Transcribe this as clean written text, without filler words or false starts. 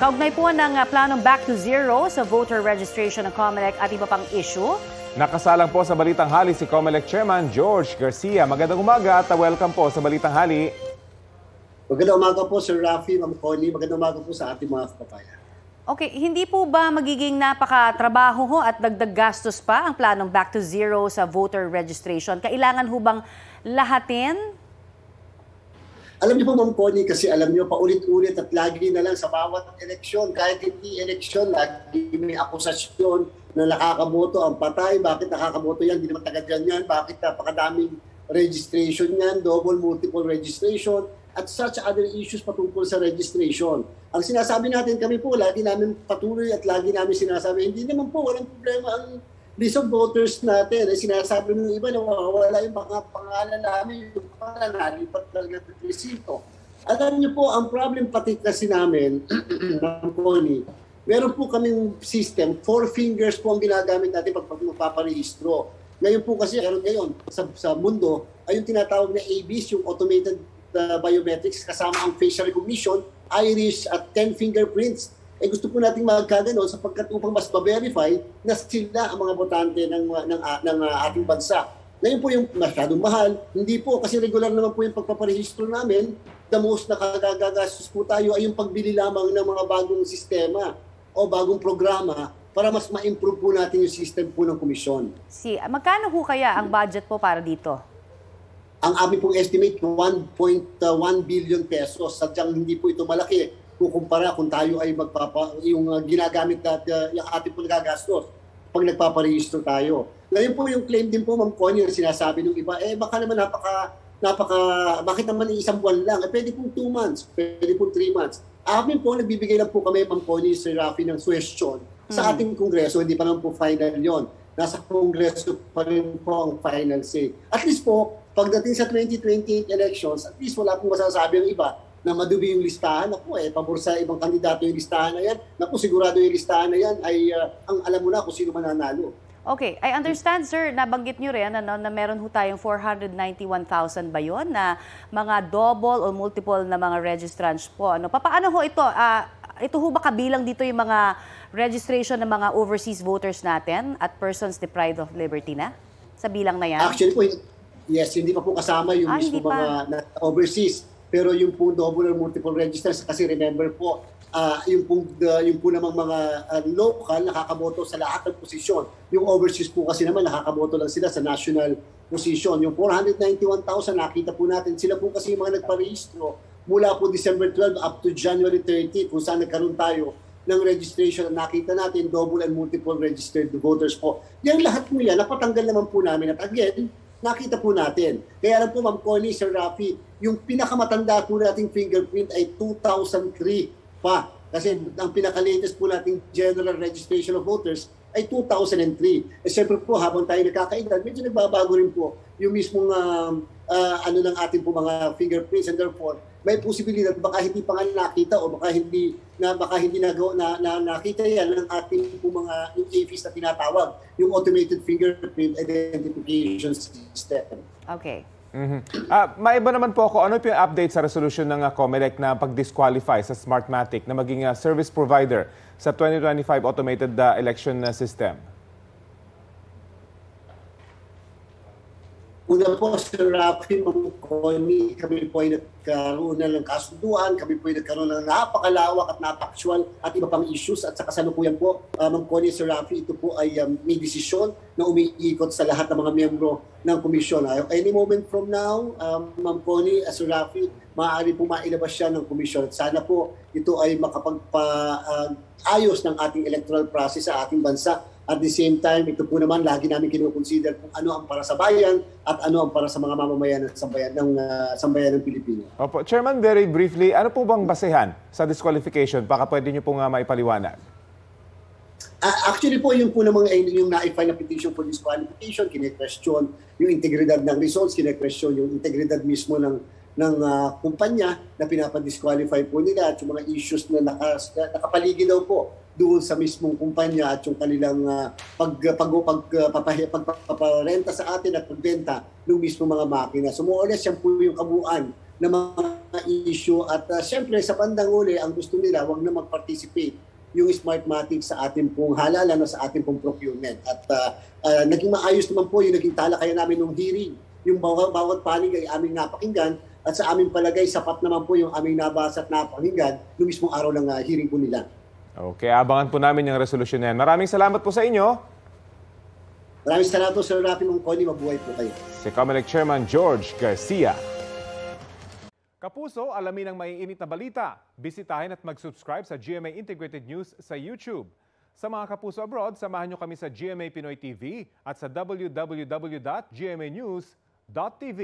Kaugnay po ng planong back to zero sa voter registration ng COMELEC at iba pang issue. Nakasalang po sa Balitang Hali si COMELEC Chairman George Garcia. Magandang umaga at welcome po sa Balitang Hali. Magandang umaga po Sir Rafi, Ma'am Connie. Magandang umaga po sa ating mga kababayan. Okay, hindi po ba magiging napakatrabaho at dagdag gastos pa ang planong back to zero sa voter registration? Kailangan ho bang lahatin? Alam niyo po Ma'am Connie, kasi alam niyo paulit-ulit at lagi na lang sa bawat eleksyon, kahit hindi eleksyon, lagi may akusasyon na nakakaboto ang patay. Bakit nakakaboto yan? Hindi naman taga dyan yan. Bakit napakadaming registration yan, double, multiple registration, at such other issues patungkol sa registration. Ang sinasabi natin, kami po, lagi namin patuloy at lagi namin sinasabi, hindi naman po, walang problema ang list of voters natin. Ay sinasabi ng iba na wala yung mga pangalan namin, yung pangalan nalipat talaga ng presinto. Alam niyo po, ang problem pati kasi namin, Connie, meron po kaming system, 4 fingers po ang ginagamit natin pag mapaparehistro. Ngayon po kasi, ngayon, sa mundo, ay yung tinatawag na ABS, yung automated biometrics, kasama ang facial recognition, iris at 10 fingerprints. Gusto po nating magkaganon sapagkat upang mas ma-verify na sila ang mga botante ng ating bansa. Ngayon po yung masyadong mahal, hindi po kasi regular naman po yung pagpaparehistro namin. The most nakagagastos po tayo ay yung pagbili lamang ng mga bagong sistema o bagong programa para mas ma-improve po natin yung system po ng komisyon. Magkano po kaya ang budget po para dito? Ang aming pong estimate, 1.1 billion pesos. Sadyang hindi po ito malaki kukumpara kung tayo ay yung ginagamit natin, yung ating pong nagagastos pag nagpaparehistro tayo. Ngayon po yung claim din po, Ma'am Connie, na sinasabi ng iba, baka naman bakit naman isang buwan lang? Pwede pong 2 months, pwede pong 3 months. Amin po, nagbibigay lang po kami, Ma'am Connie, Sir Rafi, ng suggestion sa ating kongreso. Hindi pa naman po final yon. Nasa kongreso pa rin po ang final say. At least po, pagdating sa 2028 elections, at least wala pong masasabi ang iba na madubi yung listahan. Naku, pabor sa ibang kandidato yung listahan na yan. Naku, sigurado yung listahan na yan ay ang alam mo na kung sino mananalo. Okay, I understand sir, nabanggit nyo rin na meron ho tayong 491,000 ba yun na mga double o multiple na mga registrants po. Paano ho ito? Ito ho ba kabilang dito yung mga registration ng mga overseas voters natin at persons deprived of liberty na? Sa bilang na yan? Actually po, yes, hindi pa po kasama yung mismo mga overseas. Pero yung po double or multiple registers, kasi remember po, yung po namang mga local nakakaboto sa lahat ng posisyon. Yung overseas po kasi naman nakakaboto lang sila sa national position. Yung 491,000 nakita po natin, sila po kasi yung mga nagparehistro mula po December 12 up to January 30 kung saan nagkaroon tayo ng registration na nakita natin, double and multiple registered voters po. Yan lahat po yan, napatanggal naman po namin. At again, nakita po natin. Kaya alam po, Ma'am Connie, Sir Rafi, yung pinakamatanda po nating fingerprint ay 2003 pa. Kasi ang pinaka-latest po nating general registration of voters ay 2003. Siyempre po, habang tayo nakakaedad, medyo nagbabago rin po yung mismong ng ating po mga fingerprints, and therefore, may posibilidad baka hindi pa nga nakita o baka hindi nakita yan ng ating po mga yung AFIS na tinatawag, yung Automated Fingerprint Identification System. Okay. Maiba naman po ako, ano yung update sa resolution ng COMELEC na pag-disqualify sa Smartmatic na maging service provider sa 2025 automated election system? Una po, Sir Rafi, Ma'am Connie, kami po ay nagkaroon na ng kasunduan, kami po ay nagkaroon ng napakalawak at napaktual at iba pang issues. At sa kasalukuyan po, Ma'am Connie, Sir Rafi, ito po ay may desisyon na umiikot sa lahat ng mga miyembro ng komisyon. Any moment from now, Ma'am Connie, Sir Rafi, maaari po mailabas siya ng komisyon. At sana po ito ay makapagpaayos ng ating electoral process sa ating bansa. At the same time, ito po naman, lagi namin kinukonsider kung ano ang para sa bayan at ano ang para sa mga mamamayan at sambayan ng Pilipino. Opo. Chairman, very briefly, ano po bang basehan sa disqualification? Baka pwede niyo pong maipaliwanag. Actually po, yung po namang yung na-file na petition for disqualification, kine-question yung integridad ng results, kine-question yung integridad mismo ng kumpanya na pinapadisqualify po nila at yung mga issues na nakapaligid daw po doon sa mismong kumpanya at yung kanilang pagpaparenta sa atin at pagbenta ng mismo mga makina. So more or less, yan po yung kabuuan ng mga issue at siyempre sa bandang uli, ang gusto nila, wag na mag-participate yung Smartmatic sa ating pong halalan o sa ating pong procurement. At naging maayos naman po yung naging talakayan namin ng hearing. Yung bawat panig ay aming napakinggan at sa aming palagay, sapat naman po yung aming nabasa at napakinggan yung mismong araw ng hearing po nila. Okay, abangan po namin yung resolusyon na yan. Maraming salamat po sa inyo. Maraming salamat po, Sir Rafi Mongkoni. Mabuhay po kayo. Si Comelec Chairman George Garcia. Kapuso, alamin ang maiinit na balita. Bisitahin at mag-subscribe sa GMA Integrated News sa YouTube. Sa mga kapuso abroad, samahan nyo kami sa GMA Pinoy TV at sa www.gmanews.tv.